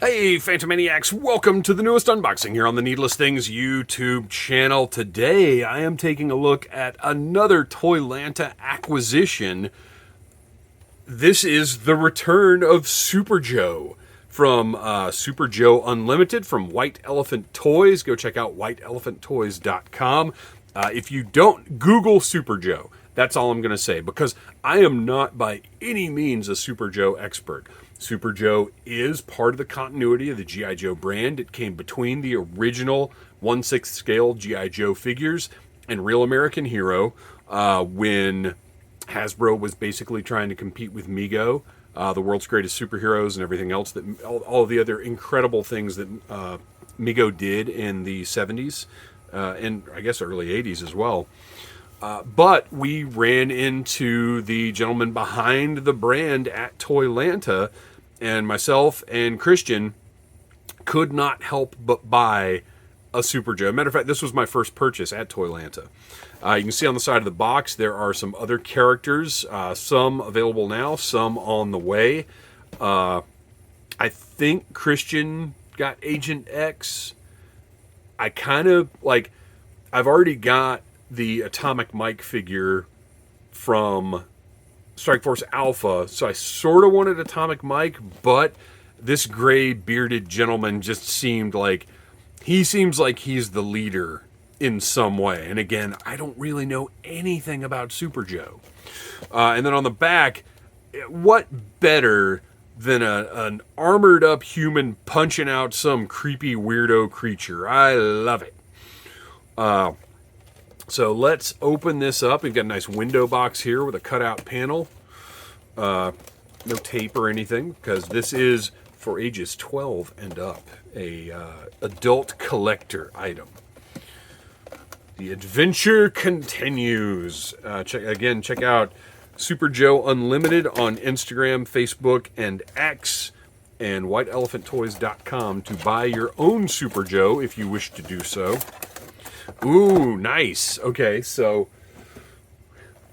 Hey, Phantomaniacs, welcome to the newest unboxing here on the Needless Things YouTube channel. Today, I am taking a look at another Toylanta acquisition. This is the return of Super Joe from Super Joe Unlimited from White Elephant Toyz. Go check out whiteelephanttoyz.com. If you don't Google Super Joe, that's all I'm going to say, because I am not by any means a Super Joe expert. Super Joe is part of the continuity of the G.I. Joe brand. It came between the original 1/6 scale G.I. Joe figures and Real American Hero when Hasbro was basically trying to compete with Mego, the world's greatest superheroes and everything else, that all of the other incredible things that Mego did in the 70s and I guess early 80s as well. But we ran into the gentleman behind the brand at Toylanta, and myself and Christian could not help but buy a Super Joe. Matter of fact, this was my first purchase at Toylanta. You can see on the side of the box there are some other characters, some available now, some on the way. I think Christian got Agent X. I kind of, like, I've already got the Atomic Mike figure from Strike Force Alpha, so I sort of wanted Atomic Mike, but this gray bearded gentleman just seems like he's the leader in some way. And again, I don't really know anything about Super Joe. And then on the back, what better than an armored up human punching out some creepy weirdo creature? I love it. So let's open this up. We've got a nice window box here with a cutout panel. No tape or anything, because this is for ages 12 and up. A adult collector item. The adventure continues. Check out Super Joe Unlimited on Instagram, Facebook, and X, and whiteelephanttoyz.com to buy your own Super Joe if you wish to do so. Ooh, nice. Okay, so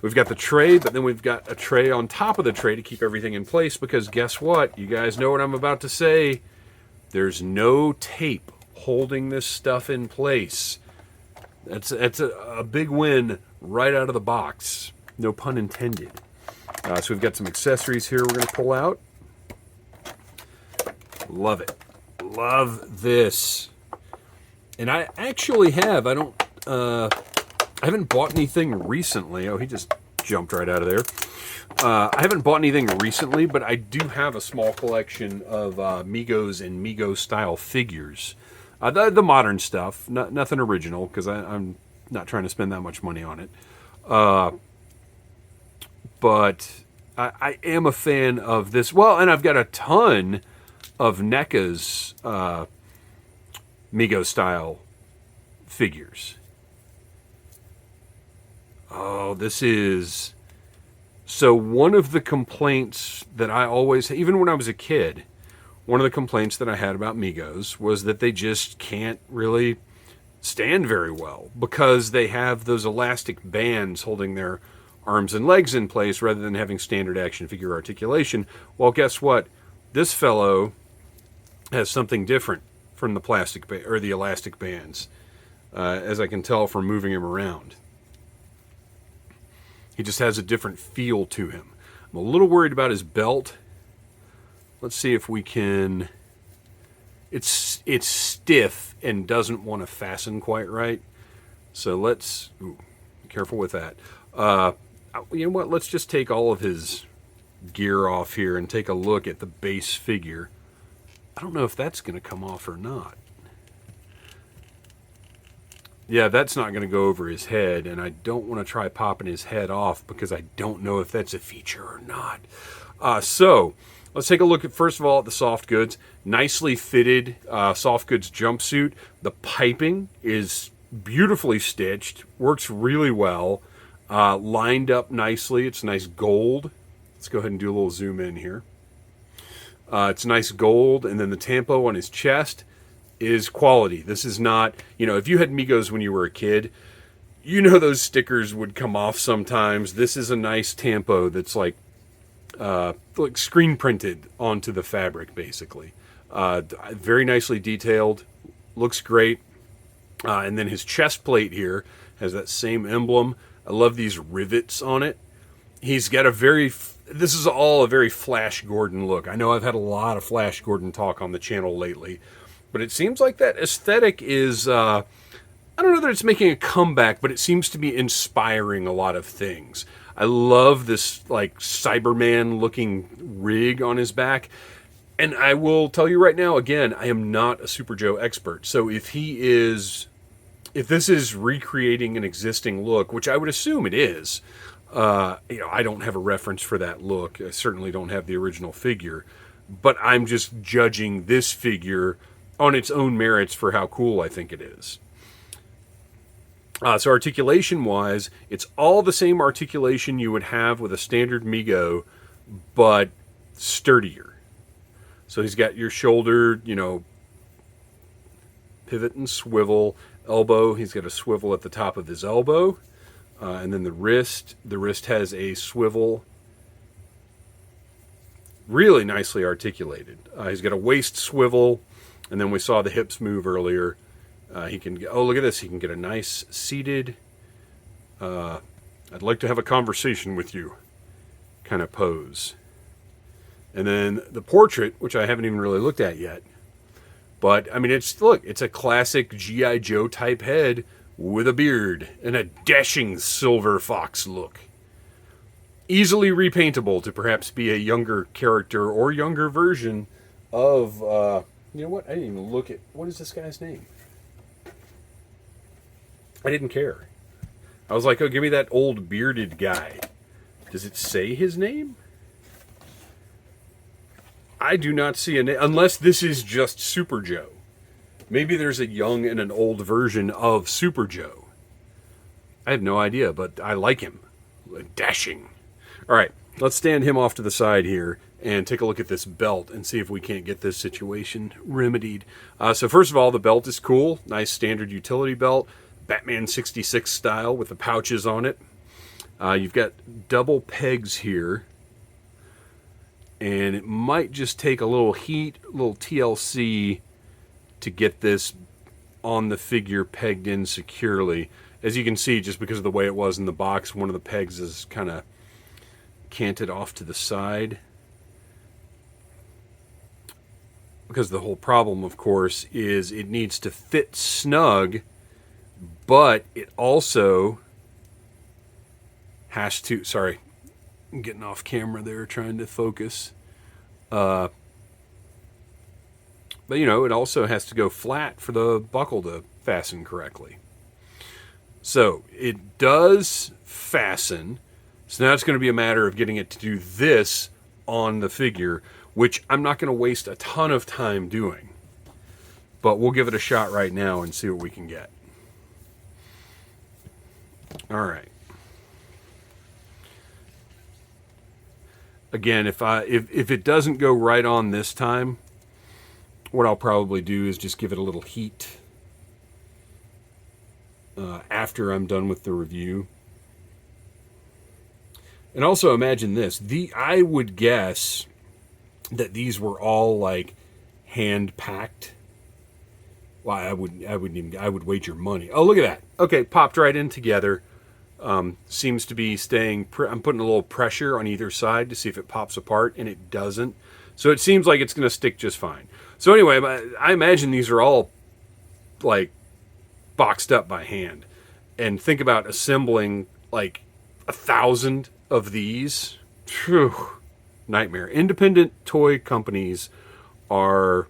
we've got the tray, but then we've got a tray on top of the tray to keep everything in place, because guess what? You guys know what I'm about to say. There's no tape holding this stuff in place. That's a big win right out of the box. No pun intended. So we've got some accessories here we're going to pull out. Love it. Love this. And I actually have, I haven't bought anything recently. Oh, he just jumped right out of there. I haven't bought anything recently, but I do have a small collection of Megos and Mego style figures. The modern stuff, nothing original, because I'm not trying to spend that much money on it. But I am a fan of this. Well, and I've got a ton of NECA's Mego style figures. Oh, this is... So one of the complaints that I always, even when I was a kid, one of the complaints that I had about Megos was that they just can't really stand very well, because they have those elastic bands holding their arms and legs in place rather than having standard action figure articulation. Well, guess what? This fellow has something different from the plastic or the elastic bands, as I can tell from moving him around. He just has a different feel to him. I'm a little worried about his belt. Let's see if we can... It's stiff and doesn't want to fasten quite right. So let's... Ooh, be careful with that. You know what? Let's just take all of his gear off here and take a look at the base figure. I don't know if that's going to come off or not. Yeah, that's not going to go over his head, and I don't want to try popping his head off because I don't know if that's a feature or not. So, let's take a look at, first of all, at the soft goods. Nicely fitted soft goods jumpsuit. The piping is beautifully stitched, works really well, lined up nicely. It's nice gold. Let's go ahead and do a little zoom in here. It's nice gold, and then the tampo on his chest is quality. This is not, if you had Megos when you were a kid, those stickers would come off sometimes. This is a nice tampo that's like screen printed onto the fabric, basically. Very nicely detailed. Looks great. And then his chest plate here has that same emblem. I love these rivets on it. He's got a this is all a very Flash Gordon look. I know I've had a lot of Flash Gordon talk on the channel lately, but it seems like that aesthetic is, I don't know that it's making a comeback, but it seems to be inspiring a lot of things. I love this like Cyberman looking rig on his back. And I will tell you right now, again, I am not a Super Joe expert. So if this is recreating an existing look, which I would assume it is, I don't have a reference for that look. I certainly don't have the original figure, but I'm just judging this figure on its own merits for how cool I think it is. So articulation-wise, it's all the same articulation you would have with a standard Mego, but sturdier. So he's got your shoulder, pivot and swivel. Elbow, he's got a swivel at the top of his elbow. And then the wrist has a swivel. Really nicely articulated. He's got a waist swivel. And then we saw the hips move earlier. He can get, oh, look at this. He can get a nice seated, I'd like to have a conversation with you kind of pose. And then the portrait, which I haven't even really looked at yet. But, I mean, it's a classic G.I. Joe type head with a beard and a dashing silver fox look. Easily repaintable to perhaps be a younger character or younger version of, you know what? I didn't even look at, what is this guy's name? I didn't care. I was like, oh, give me that old bearded guy. Does it say his name? I do not see a name, unless this is just Super Joe. Maybe there's a young and an old version of Super Joe. I have no idea, but I like him. Dashing. All right, let's stand him off to the side here and take a look at this belt and see if we can't get this situation remedied. So first of all, the belt is cool. Nice standard utility belt. Batman 66 style with the pouches on it. You've got double pegs here. And it might just take a little heat, a little TLC to get this on the figure pegged in securely. As you can see, just because of the way it was in the box, one of the pegs is kind of canted off to the side. Because the whole problem, of course, is it needs to fit snug, but it also has to, sorry, I'm getting off camera there trying to focus. But, it also has to go flat for the buckle to fasten correctly. So it does fasten. So now it's going to be a matter of getting it to do this on the figure, which I'm not going to waste a ton of time doing. But we'll give it a shot right now and see what we can get. All right. Again, if it doesn't go right on this time, what I'll probably do is just give it a little heat after I'm done with the review. And also imagine this. I would guess that these were all like hand packed. Well, I would wager money. Oh, look at that. Okay, popped right in together. Seems to be staying, I'm putting a little pressure on either side to see if it pops apart, and it doesn't. So it seems like it's going to stick just fine. So anyway, I imagine these are all like boxed up by hand. And think about assembling like 1,000 of these. Phew, nightmare. Independent toy companies are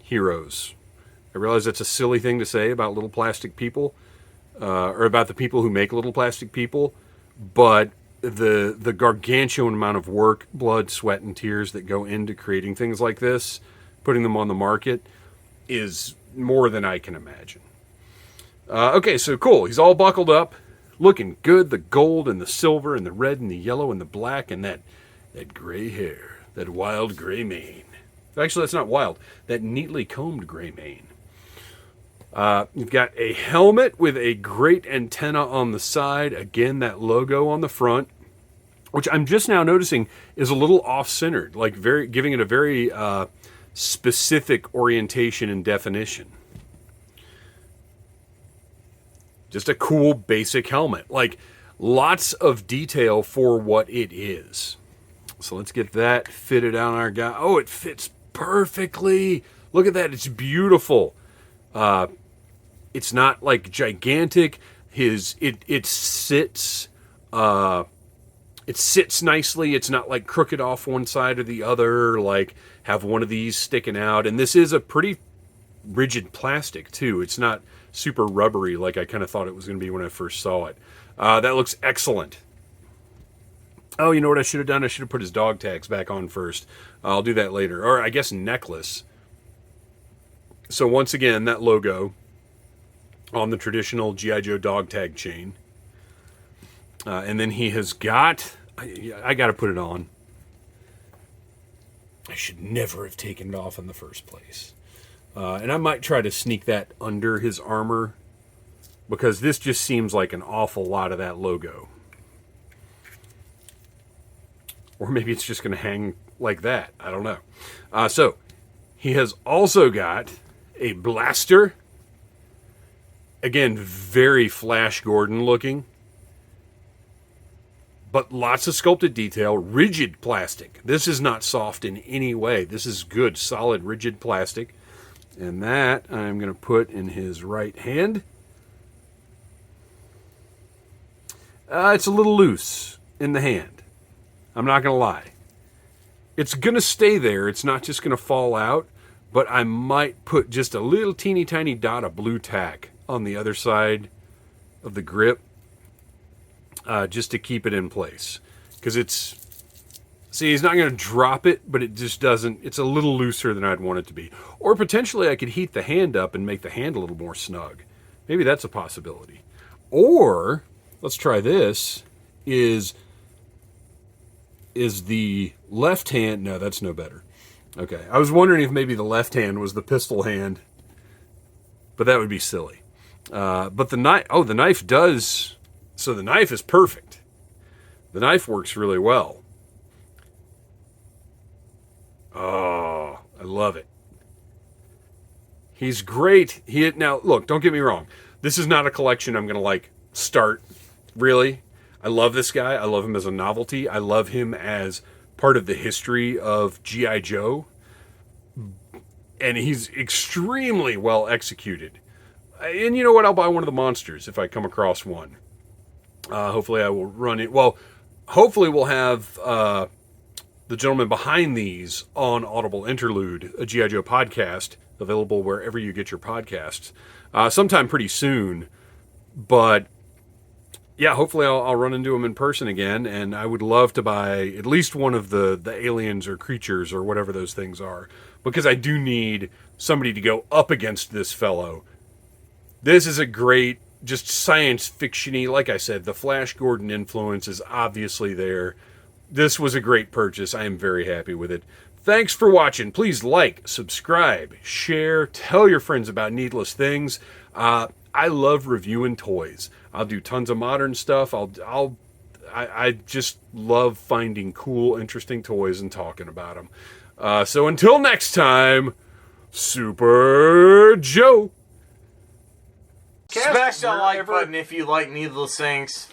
heroes. I realize that's a silly thing to say about little plastic people. Or about the people who make little plastic people, but the gargantuan amount of work, blood, sweat, and tears that go into creating things like this, putting them on the market, is more than I can imagine. Okay, so cool. He's all buckled up, looking good. The gold and the silver and the red and the yellow and the black and that gray hair, that wild gray mane. Actually, that's not wild. That neatly combed gray mane. You've got a helmet with a great antenna on the side. Again, that logo on the front, which I'm just now noticing is a little off-centered, like giving it a very specific orientation and definition. Just a cool basic helmet. Like, lots of detail for what it is. So let's get that fitted on our guy. Oh, it fits perfectly. Look at that. It's beautiful. It's not like gigantic. It sits nicely. It's not like crooked off one side or the other, like have one of these sticking out. And this is a pretty rigid plastic too. It's not super rubbery like I kind of thought it was going to be when I first saw it. That looks excellent. Oh, you know what I should have done? I should have put his dog tags back on first. I'll do that later. Or I guess necklace. So once again, that logo on the traditional G.I. Joe dog tag chain. And then he has got... I got to put it on. I should never have taken it off in the first place. And I might try to sneak that under his armor, because this just seems like an awful lot of that logo. Or maybe it's just going to hang like that. I don't know. So, he has also got a blaster. Again, very Flash Gordon looking. But lots of sculpted detail. Rigid plastic. This is not soft in any way. This is good, solid, rigid plastic. And that I'm going to put in his right hand. It's a little loose in the hand. I'm not going to lie. It's going to stay there. It's not just going to fall out. But I might put just a little teeny tiny dot of blue tack on the other side of the grip. Just to keep it in place. Because it's... See, he's not going to drop it, but it just doesn't... It's a little looser than I'd want it to be. Or potentially I could heat the hand up and make the hand a little more snug. Maybe that's a possibility. Or, let's try this, is the left hand... No, that's no better. Okay, I was wondering if maybe the left hand was the pistol hand, but that would be silly. But the knife... Oh, the knife does... So the knife is perfect. The knife works really well. Oh, I love it. He's great. Now, look, don't get me wrong. This is not a collection I'm going to, start, really. I love this guy. I love him as a novelty. I love him as part of the history of G.I. Joe. And he's extremely well executed. And you know what? I'll buy one of the monsters if I come across one. Hopefully I will run it. Well, hopefully we'll have the gentleman behind these on Audible Interlude, a G.I. Joe podcast, available wherever you get your podcasts, sometime pretty soon. But yeah, hopefully I'll run into him in person again, and I would love to buy at least one of the aliens or creatures or whatever those things are, because I do need somebody to go up against this fellow. This is a great, just science fiction-y. Like I said, the Flash Gordon influence is obviously there. This was a great purchase. I am very happy with it. Thanks for watching. Please like, subscribe, share, tell your friends about Needless Things. I love reviewing toys. I'll do tons of modern stuff. I just love finding cool, interesting toys and talking about them. So until next time, Super Joe. Smash that like button if you like Needless Things.